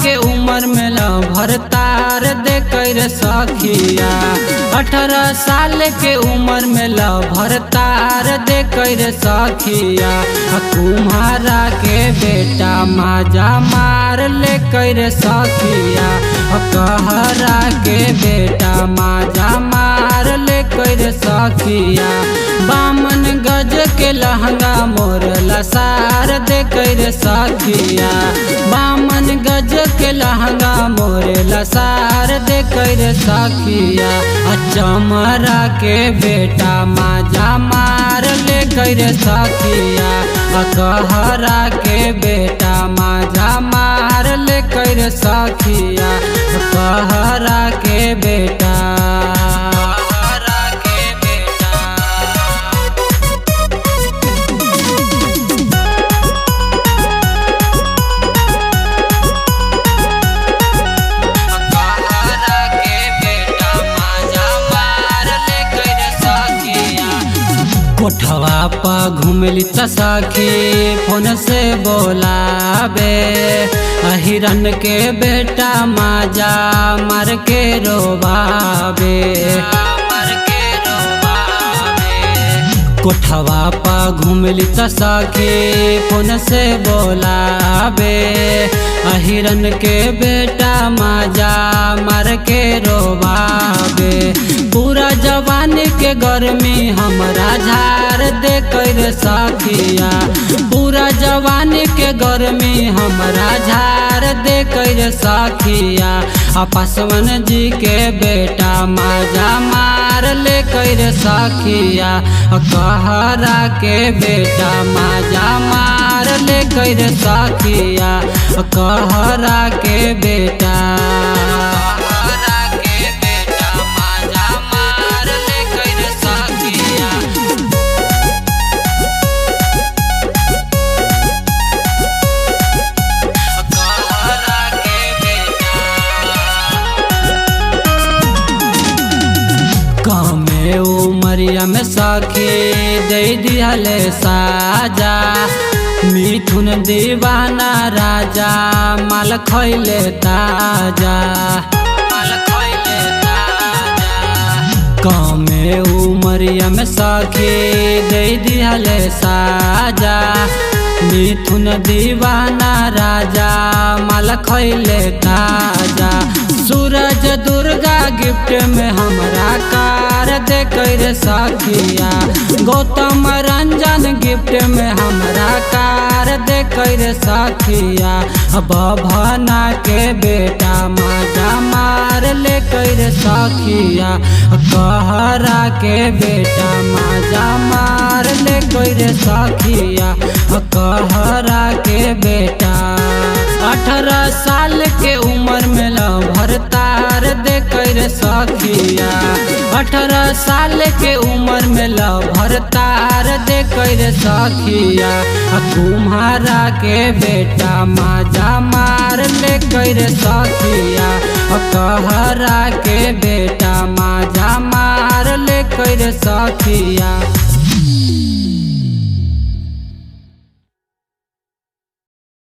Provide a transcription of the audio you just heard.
के उम्र में लभरतार दे कर सखिया। 18 साल के उम्र में लभरतार दे कर सखिया। कुम्हारा के बेटा माजा मार ले कर सखिया। कहरा के बेटा माजा मार ले कर सखिया। बामन गज के लहंगा मोर लसार दे कर सखिया। बामन गज के लहंगा मोर लसार दे कर सखिया। चमरा के बेटा माजा मार ले कर सखिया। कहरा के बेटा माजा मार ले कर सखिया। कहरा के बेटा कोठवा पा घुमली त सखी फोन से बोलाबे। हिरन के बेटा माजा मार के रोबाबे। कोठवा पा घुमली त सखी फोन से बोलाबे। हिरन के बेटा माजा मार के रोबाबे। पूरा जवानी के गर्मी हमरा झार दे कर सखिया। पूरा जवानी के गर्मी हमरा झार दे कर सखिया। पासवान जी के बेटा माजा मार ले कर सखिया। कहरा के बेटा माजा मार ले कर सखिया। कहरा के बेटा कमे उमरिया में सखी दे दिहले साजा। मिथुन दीवाना राजा माल खैले ताजा। कमे उमरिया में सखी दे दिहले साजा। मिथुन दीवाना राजा माल खैले ताजा। सूरज दुर्गा गिफ्ट में हमरा कार दे कर सखिया। गौतम रंजन गिफ्ट में हमरा कार दे कर सखिया। भवना के बेटा माजा मार ले कर सखिया। कहरा के बेटा माजा मार ले कर सखिया। कहरा के बेटा 18 साल के उम्र में लभरतार दे कर सखिया। 18 साल के उम्र में लभरतार दे कर सखिया। कुम्हारा के बेटा माजा मार ले कर सखिया। कहरा के बेटा माजा मार ले कर सखिया।